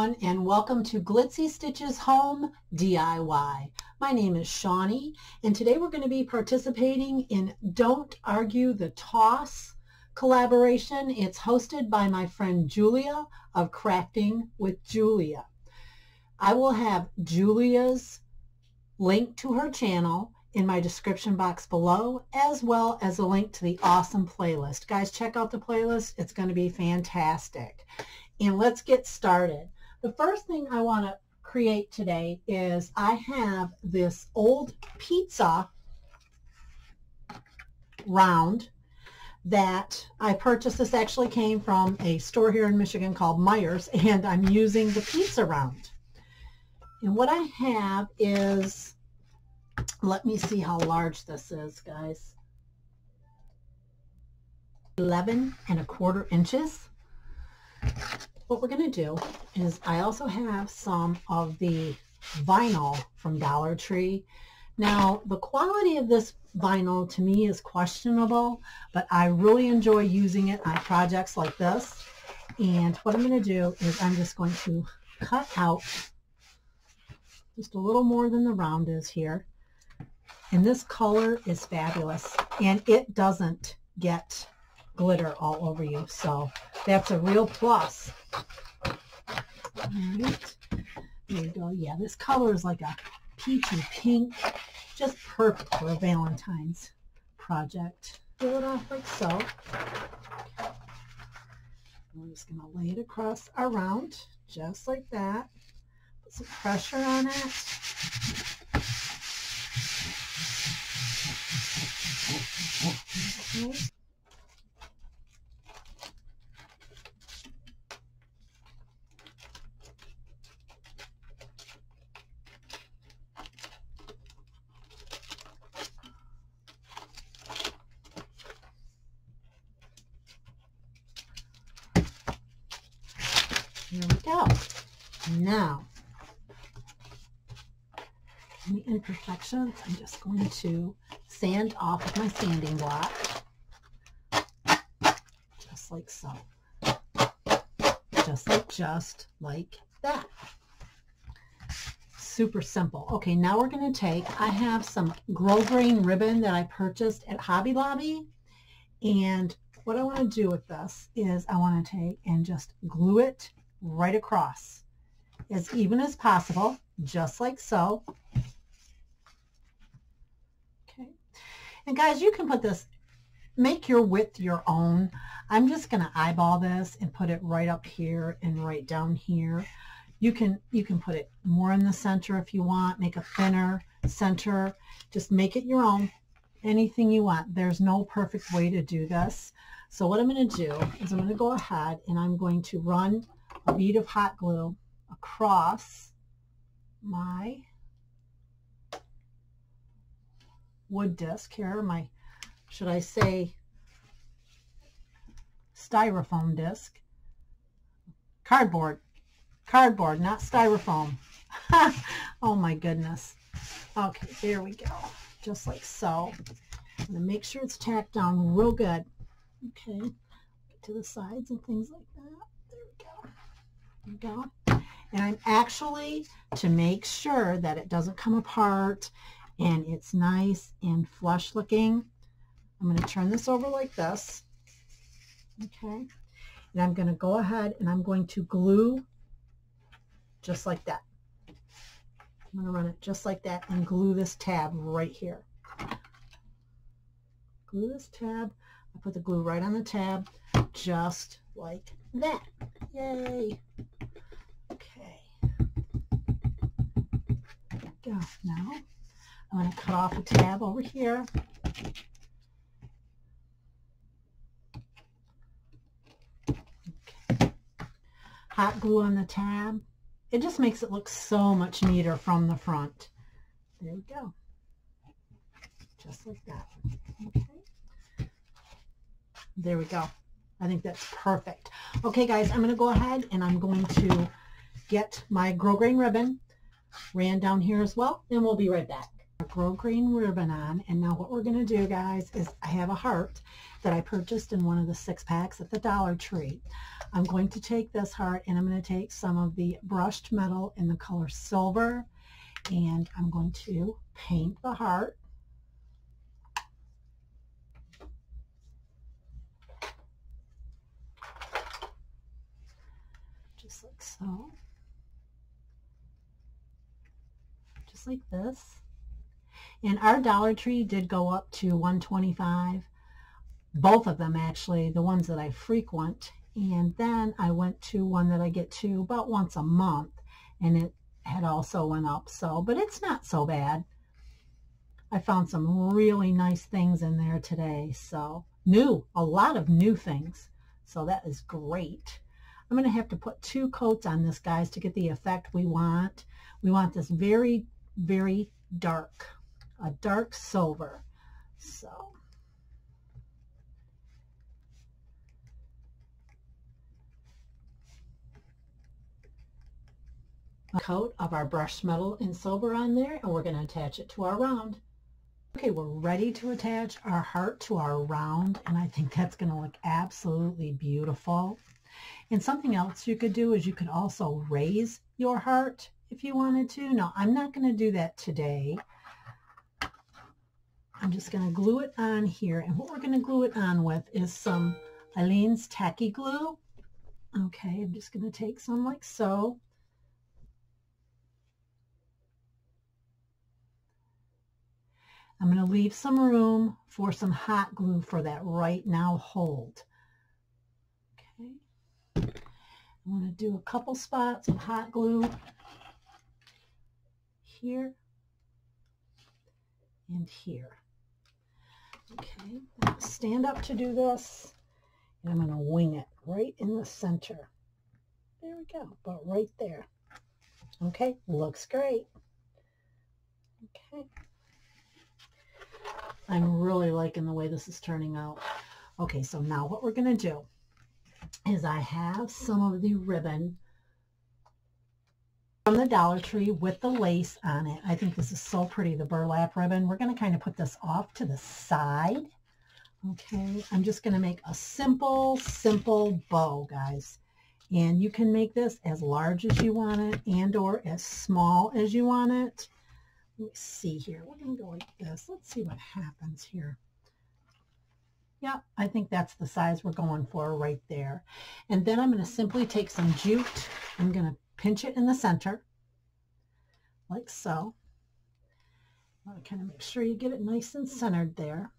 everyone, and welcome to Glitzy Stitches Home DIY. My name is Shawnie, and today we're going to be participating in Don't Argue the Toss collaboration. It's hosted by my friend Julia of Crafting with Julia. I will have Julia's link to her channel in my description box below, as well as a link to the awesome playlist. Guys, check out the playlist. It's going to be fantastic. And let's get started. The first thing I want to create today is I have this old pizza round that I purchased. This actually came from a store here in Michigan called Myers, and I'm using the pizza round. And what I have is, let me see how large this is, guys. 11¼ inches. What we're going to do is I also have some of the vinyl from Dollar Tree. Now, the quality of this vinyl to me is questionable, but I really enjoy using it on projects like this. And what I'm going to do is I'm just going to cut out just a little more than the round is here. And this color is fabulous, and it doesn't get glitter all over you, so that's a real plus. All right, there we go. Yeah, this color is like a peachy pink, just perfect for a Valentine's project. Peel it off like so. We're just going to lay it across our round, just like that. Put some pressure on it. Okay. There we go. Now, any imperfections, I'm just going to sand off with my sanding block, just like so. Just like that. Super simple. Okay, now we're going to take, I have some grosgrain ribbon that I purchased at Hobby Lobby, and what I want to do with this is I want to take and just glue it right across as even as possible, just like so. Okay, and guys, you can put this, make your width your own. I'm just going to eyeball this and put it right up here and right down here. You can put it more in the center if you want, make a thinner center, just make it your own, anything you want. There's no perfect way to do this. So what I'm going to do is I'm going to go ahead and I'm going to run a bead of hot glue across my wood disc here, my, should I say, styrofoam disc. Cardboard, not styrofoam. Oh my goodness. Okay, there we go. Just like so. I'm going to make sure it's tacked down real good. Okay, get to the sides and things like that. There we go. There we go. And I'm actually, to make sure that it doesn't come apart and it's nice and flush looking, I'm going to turn this over like this. Okay, and I'm going to go ahead and I'm going to glue just like that. I'm going to run it just like that and glue this tab right here. Glue this tab. I put the glue right on the tab, just like that. Yay! Okay. There we go. Now I'm going to cut off a tab over here. Okay. Hot glue on the tab. It just makes it look so much neater from the front. There we go. Just like that. Okay. There we go. I think that's perfect. Okay, guys, I'm going to go ahead and I'm going to get my grosgrain ribbon ran down here as well, and we'll be right back. grosgrain ribbon on. And now what we're going to do, guys, is I have a heart that I purchased in one of the 6-packs at the Dollar Tree. I'm going to take this heart and I'm going to take some of the brushed metal in the color silver, and I'm going to paint the heart. Just like so. Just like this. And our Dollar Tree did go up to $125. Both of them, actually, the ones that I frequent. And then I went to one that I get to about once a month, and it had also went up. So, but it's not so bad. I found some really nice things in there today. So a lot of new things. So that is great. I'm going to have to put 2 coats on this, guys, to get the effect we want. We want this very, very dark, a dark silver. So a coat of our brushed metal in silver on there, and we're going to attach it to our round. Okay, we're ready to attach our heart to our round, and I think that's going to look absolutely beautiful. And something else you could do is you could also raise your heart if you wanted to. Now, I'm not going to do that today. I'm just going to glue it on here, and what we're going to glue it on with is some Aleens Tacky glue. Okay, I'm just going to take some like so. I'm going to leave some room for some hot glue for that right now hold. Okay. I'm going to do a couple spots of hot glue here and here. Okay, I'm going to stand up to do this, and I'm going to wing it right in the center. There we go, about right there. Okay, looks great. Okay. I'm really liking the way this is turning out. Okay, so now what we're going to do is I have some of the ribbon from the Dollar Tree with the lace on it. I think this is so pretty, the burlap ribbon. We're going to kind of put this off to the side. Okay, I'm just going to make a simple bow, guys. And you can make this as large as you want it and or as small as you want it. Let me see here. We're going to go like this. Let's see what happens here. Yeah, I think that's the size we're going for right there. And then I'm going to simply take some jute. I'm going to pinch it in the center, like so. I want to kind of make sure you get it nice and centered there.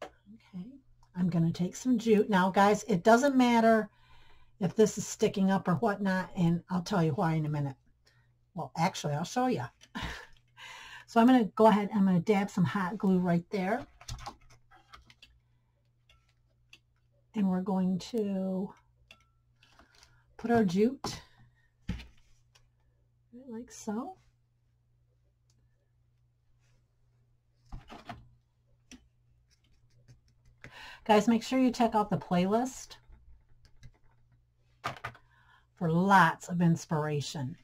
Okay, I'm going to take some jute. Now, guys, it doesn't matter if this is sticking up or whatnot, and I'll tell you why in a minute. Well, actually, I'll show you. So I'm going to go ahead, I'm going to dab some hot glue right there. And we're going to put our jute like so. Guys, make sure you check out the playlist for lots of inspiration.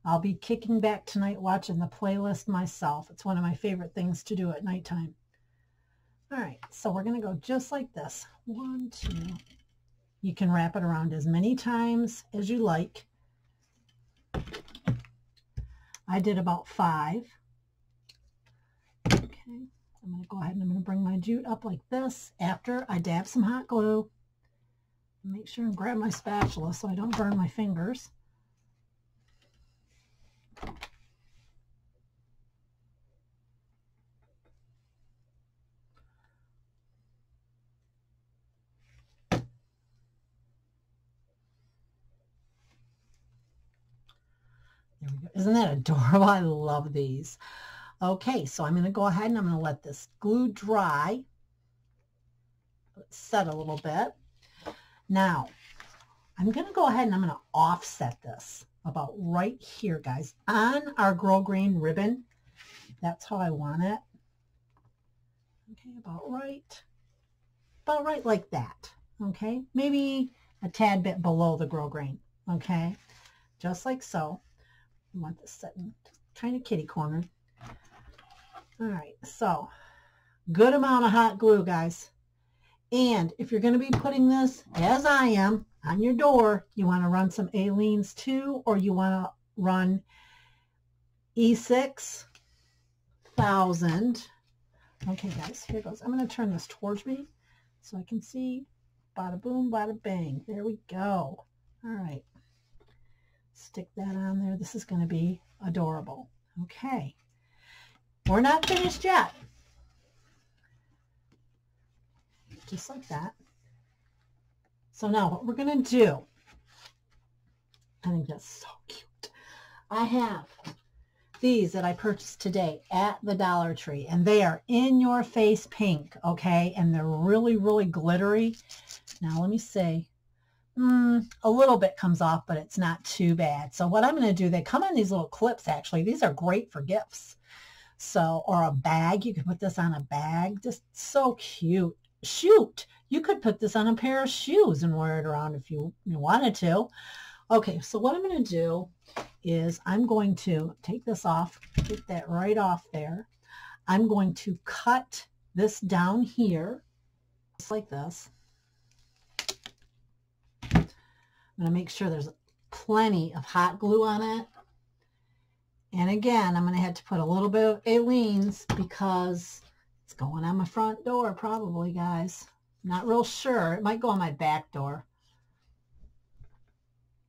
I'll be kicking back tonight watching the playlist myself. It's one of my favorite things to do at nighttime. All right, so we're going to go just like this. 1, 2. You can wrap it around as many times as you like. I did about 5. Okay, I'm going to go ahead and I'm going to bring my jute up like this after I dab some hot glue. Make sure and grab my spatula so I don't burn my fingers. There we go. Isn't that adorable? I love these. Okay, so I'm going to go ahead and I'm going to let this glue dry. Let it set a little bit. Now, I'm going to go ahead and I'm going to offset this about right here, guys, on our grosgrain ribbon. That's how I want it. Okay, about right like that. Okay, maybe a tad bit below the grosgrain. Okay, just like so. I want this sitting kind of kitty cornered. All right, so good amount of hot glue, guys. And if you're going to be putting this, as I am, on your door, you want to run some Aleens too, or you want to run E6000. Okay, guys, here goes. I'm going to turn this towards me so I can see. Bada boom, bada bang. There we go. All right. Stick that on there. This is going to be adorable. Okay. We're not finished yet. Just like that. So now what we're going to do, I think that's so cute. I have these that I purchased today at the Dollar Tree, and they are in your face pink, okay? And they're really, really glittery. Now let me see. A little bit comes off, but it's not too bad. So what I'm going to do, they come on these little clips, actually. These are great for gifts. So, or a bag. You could put this on a bag. Just so cute. Shoot, you could put this on a pair of shoes and wear it around if you wanted to. Okay, so what I'm going to do is I'm going to take this off, get that right off there. I'm going to cut this down here, just like this. I'm going to make sure there's plenty of hot glue on it. And again, I'm going to have to put a little bit of Aleens because it's going on my front door probably, guys. Not real sure. It might go on my back door.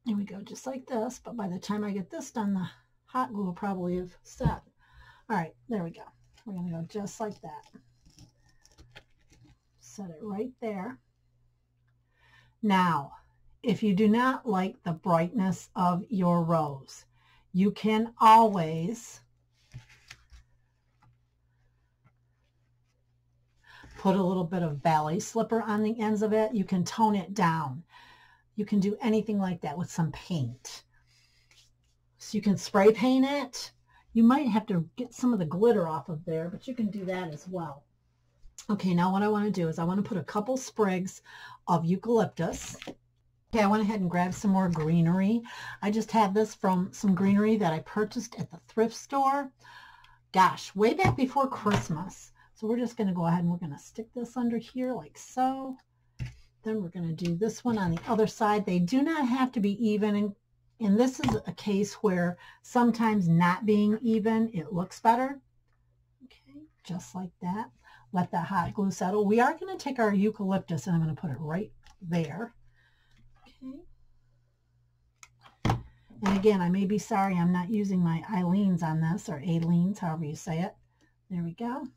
Here we go, just like this. But by the time I get this done, the hot glue will probably have set. All right, there we go. We're going to go just like that. Set it right there. Now, if you do not like the brightness of your rose, you can always put a little bit of ballet slipper on the ends of it. You can tone it down. You can do anything like that with some paint. So you can spray paint it. You might have to get some of the glitter off of there, but you can do that as well. Okay, now what I want to do is I want to put a couple sprigs of eucalyptus. Okay, I went ahead and grabbed some more greenery. I just have this from some greenery that I purchased at the thrift store. Gosh, way back before Christmas. So we're just going to go ahead and we're going to stick this under here like so. Then we're going to do this one on the other side. They do not have to be even. And this is a case where sometimes not being even, it looks better. Okay, just like that. Let that hot glue settle. We are going to take our eucalyptus and I'm going to put it right there. Okay. And again, I may be sorry I'm not using my Aleens on this, or Aleens, however you say it. There we go.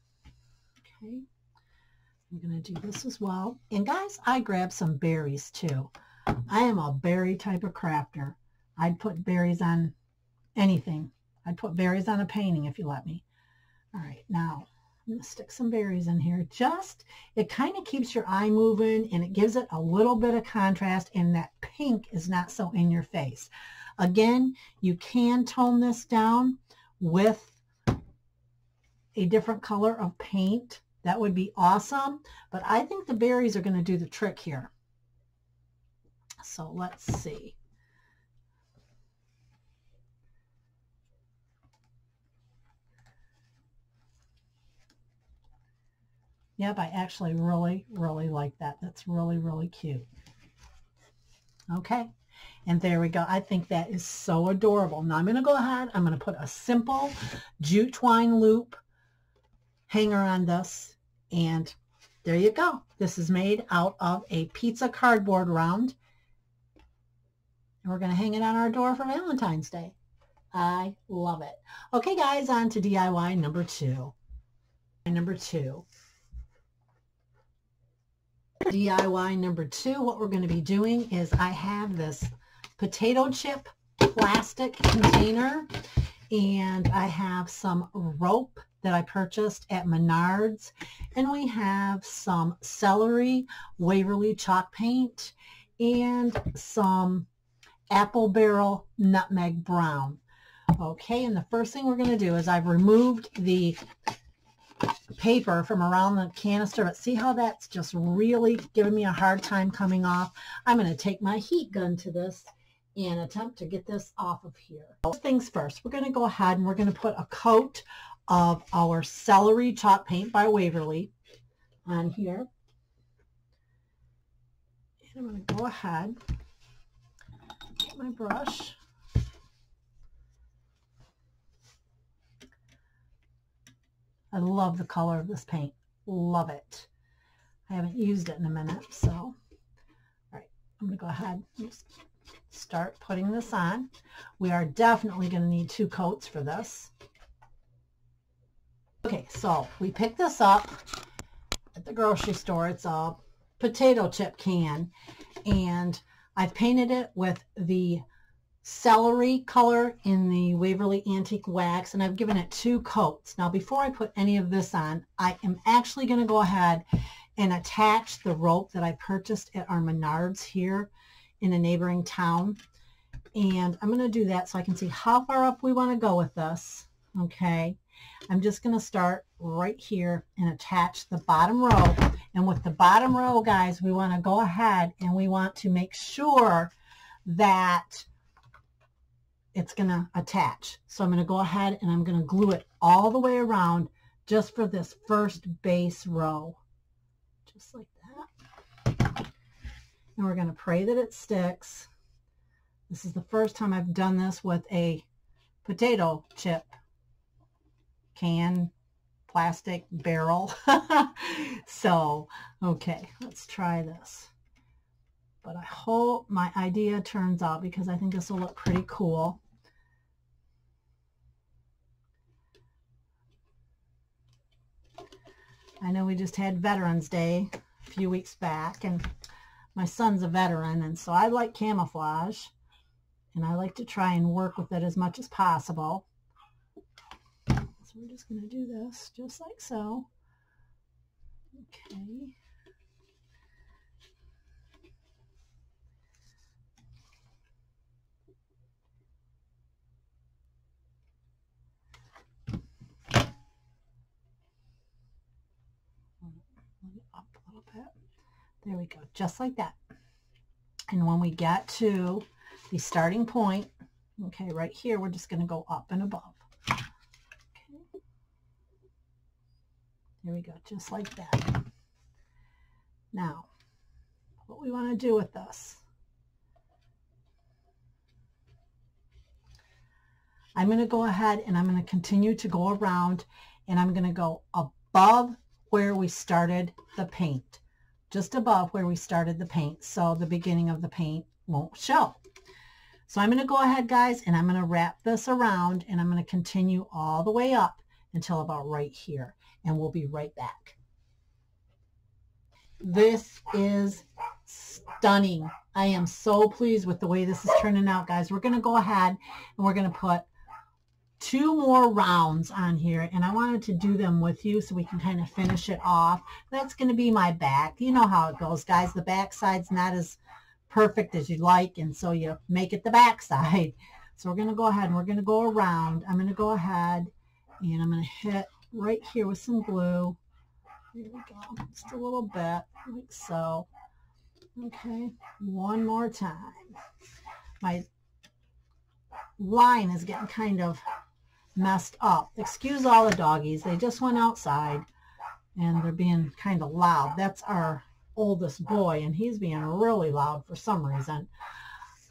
Okay. I'm going to do this as well. And guys, I grabbed some berries too. I am a berry type of crafter. I'd put berries on anything. I'd put berries on a painting if you let me. All right, now I'm going to stick some berries in here. It kind of keeps your eye moving and it gives it a little bit of contrast, and that pink is not so in your face. Again, you can tone this down with a different color of paint. That would be awesome, but I think the berries are going to do the trick here. So let's see. Yep, I actually really, really like that. That's really, really cute. Okay, and there we go. I think that is so adorable. Now I'm going to go ahead. I'm going to put a simple jute twine loop hanger on this. And there you go. This is made out of a pizza cardboard round. And we're going to hang it on our door for Valentine's Day. I love it. Okay, guys, on to DIY number 2. Number 2. DIY number 2, what we're going to be doing is I have this potato chip plastic container, and I have some rope that I purchased at Menards, and we have some Celery Waverly chalk paint and some apple barrel nutmeg brown. Okay, and the first thing we're going to do is I've removed the paper from around the canister, but see how that's just really giving me a hard time coming off? I'm going to take my heat gun to this and attempt to get this off of here. First things first, we're going to go ahead and we're going to put a coat of our Celery chalk paint by Waverly on here. And I'm going to go ahead, get my brush. I love the color of this paint. Love it. I haven't used it in a minute, so all right, I'm going to go ahead and just start putting this on. We are definitely going to need 2 coats for this. Okay, so we picked this up at the grocery store. It's a potato chip can, and I've painted it with the Celery color in the Waverly Antique Wax, and I've given it 2 coats. Now before I put any of this on, I am actually going to go ahead and attach the rope that I purchased at our Menards here in a neighboring town, and I'm going to do that so I can see how far up we want to go with this. Okay, I'm just going to start right here and attach the bottom row, and with the bottom row, guys, we want to go ahead and we want to make sure that it's going to attach. So I'm going to go ahead and I'm going to glue it all the way around just for this first base row. Just like that. And we're going to pray that it sticks. This is the first time I've done this with a potato chip can, plastic barrel. So, okay, let's try this. But I hope my idea turns out, because I think this will look pretty cool. I know we just had Veterans Day a few weeks back, and my son's a veteran, and so I like camouflage, and I like to try and work with it as much as possible. So we're just going to do this just like so. Okay. Up a little bit. There we go, just like that. And when we get to the starting point, okay, right here, we're just going to go up and above. Okay. There we go, just like that. Now, what we want to do with this, I'm going to go ahead and I'm going to continue to go around, and I'm going to go above where we started the paint, just above where we started the paint, so the beginning of the paint won't show. So I'm going to go ahead, guys, and I'm going to wrap this around, and I'm going to continue all the way up until about right here, and we'll be right back. This is stunning. I am so pleased with the way this is turning out, guys. We're going to go ahead and we're going to put 2 more rounds on here, and I wanted to do them with you so we can kind of finish it off. That's going to be my back. You know how it goes, guys. The back side's not as perfect as you'd like, and so you make it the back side. So we're going to go ahead and we're going to go around. I'm going to go ahead and I'm going to hit right here with some glue. Here we go, just a little bit, like so. Okay, one more time. My line is getting kind of messed up. Excuse all the doggies. They just went outside and they're being kind of loud. That's our oldest boy, and he's being really loud for some reason.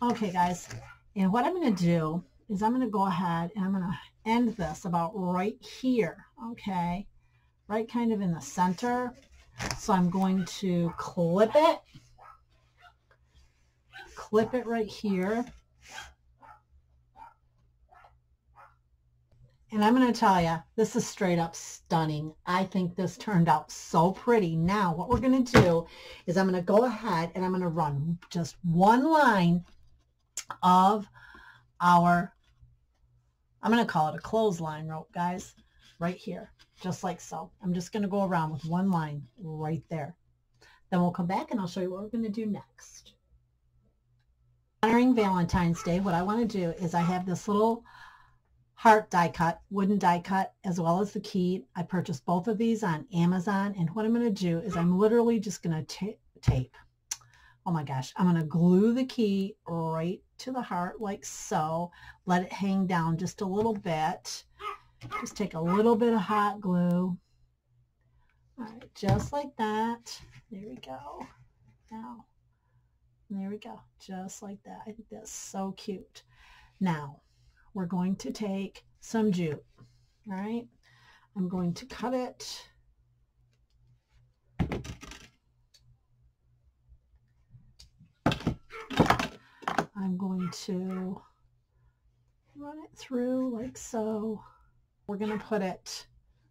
Okay, guys, and what I'm going to do is I'm going to go ahead and I'm going to end this about right here, okay, right kind of in the center. So I'm going to clip it right here. And I'm going to tell you, this is straight up stunning. I think this turned out so pretty. Now, what we're going to do is I'm going to go ahead and I'm going to run just one line of our, I'm going to call it a clothesline rope, guys, right here, just like so. I'm just going to go around with one line right there. Then we'll come back and I'll show you what we're going to do next. Honoring Valentine's Day, what I want to do is I have this little heart die cut, wooden die cut, as well as the key. I purchased both of these on Amazon, and what I'm going to do is I'm literally just going to tape. oh my gosh, I'm going to glue the key right to the heart like so. Let it hang down just a little bit. Just take a little bit of hot glue. All right, just like that. There we go. Now, there we go. Just like that. I think that's so cute. Now, we're going to take some jute. All right. I'm going to cut it. I'm going to run it through like so. We're going to put it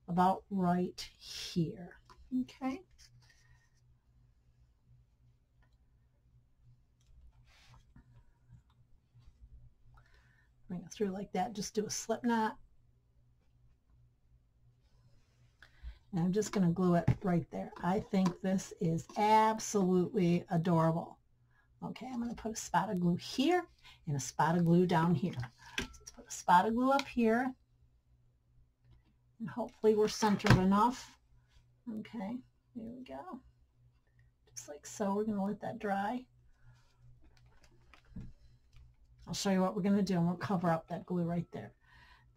about right here. Okay. Bring it through like that. Just do a slip knot. And I'm just going to glue it right there. I think this is absolutely adorable. Okay, I'm going to put a spot of glue here and a spot of glue down here. So let's put a spot of glue up here. And hopefully we're centered enough. Okay, there we go. Just like so. We're going to let that dry. I'll show you what we're going to do, and we'll cover up that glue right there.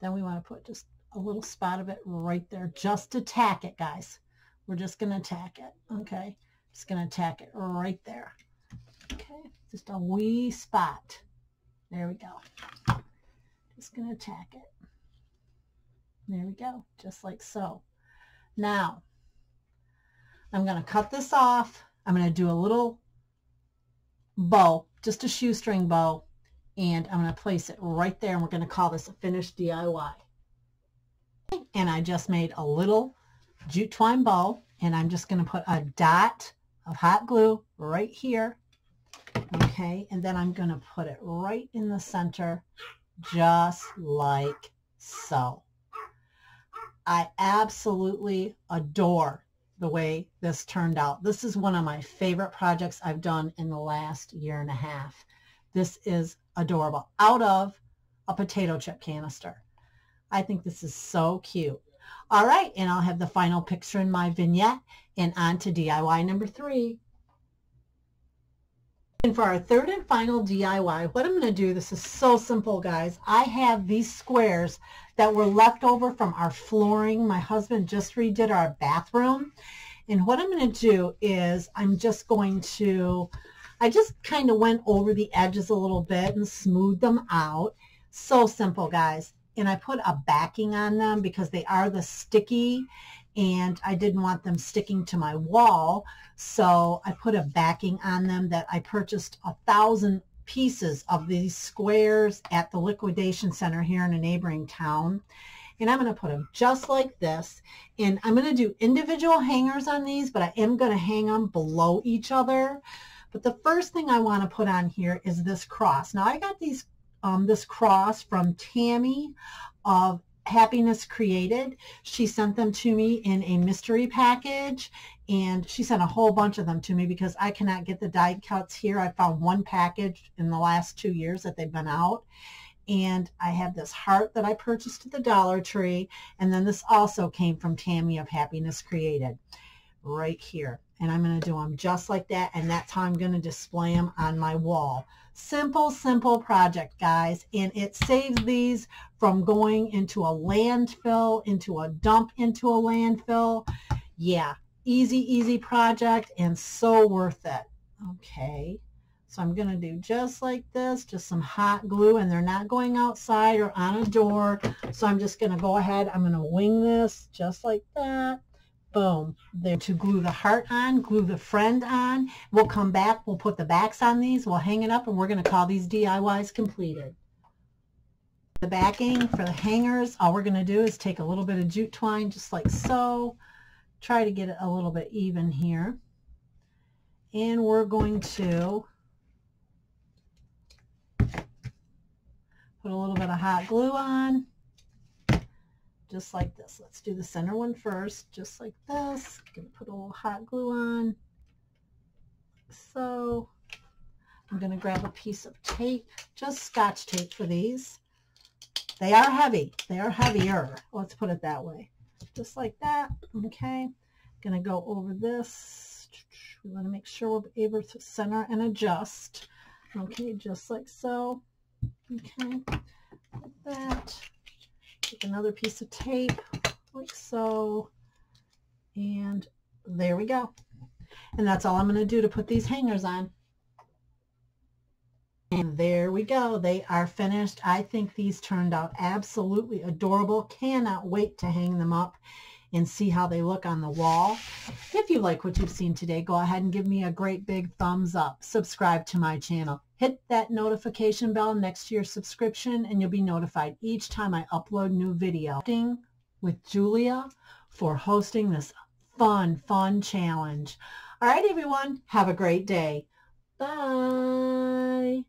Then we want to put just a little spot of it right there just to tack it, guys. We're just going to tack it, okay? Just going to tack it right there. Okay, just a wee spot. There we go. Just going to tack it. There we go, just like so. Now, I'm going to cut this off. I'm going to do a little bow, just a shoestring bow, and I'm going to place it right there, and we're going to call this a finished DIY. And I just made a little jute twine bow, and I'm just going to put a dot of hot glue right here. Okay, and then I'm going to put it right in the center, just like so. I absolutely adore the way this turned out. This is one of my favorite projects I've done in the last year and a half. This is adorable, out of a potato chip canister. I think this is so cute. All right, and I'll have the final picture in my vignette, and on to DIY number 3. And for our third and final DIY, what I'm going to do, this is so simple, guys. I have these squares that were left over from our flooring. My husband just redid our bathroom. And what I'm going to do is I'm just going to, I just kind of went over the edges a little bit and smoothed them out. So simple, guys. And I put a backing on them because they are the sticky, and I didn't want them sticking to my wall. So I put a backing on them that I purchased 1,000 pieces of these squares at the liquidation center here in a neighboring town. And I'm going to put them just like this. And I'm going to do individual hangers on these, but I am going to hang them below each other. But the first thing I want to put on here is this cross. Now I got these this cross from Tammy of Happiness Created. She sent them to me in a mystery package, and she sent a whole bunch of them to me because I cannot get the die cuts here. I found one package in the last 2 years that they've been out. And I have this heart that I purchased at the Dollar Tree, and then this also came from Tammy of Happiness Created right here. And I'm going to do them just like that, and that's how I'm going to display them on my wall. Simple, simple project, guys, and it saves these from going into a landfill, into a dump, into a landfill. Yeah, easy, easy project, and so worth it. Okay, so I'm going to do just like this, just some hot glue, and they're not going outside or on a door, so I'm just going to go ahead. I'm going to wing this just like that. Boom. There to glue the heart on, glue the friend on. We'll come back, we'll put the backs on these, we'll hang it up, and we're going to call these DIYs completed. The backing for the hangers, all we're going to do is take a little bit of jute twine, just like so. Try to get it a little bit even here. And we're going to put a little bit of hot glue on. Just like this. Let's do the center one first, just like this. Gonna put a little hot glue on. So I'm going to grab a piece of tape, just scotch tape for these. They are heavy. They are heavier. Let's put it that way. Just like that. Okay. Going to go over this We want to make sure we're able to center and adjust. Okay, just like so. Okay, like that. Take another piece of tape, like so. And there we go. And that's all I'm going to do to put these hangers on. And there we go. They are finished. I think these turned out absolutely adorable. Cannot wait to hang them up and see how they look on the wall. If you like what you've seen today, go ahead and give me a great big thumbs up. Subscribe to my channel. Hit that notification bell next to your subscription and you'll be notified each time I upload new video. With Julia for hosting this fun challenge. All right, everyone. Have a great day. Bye.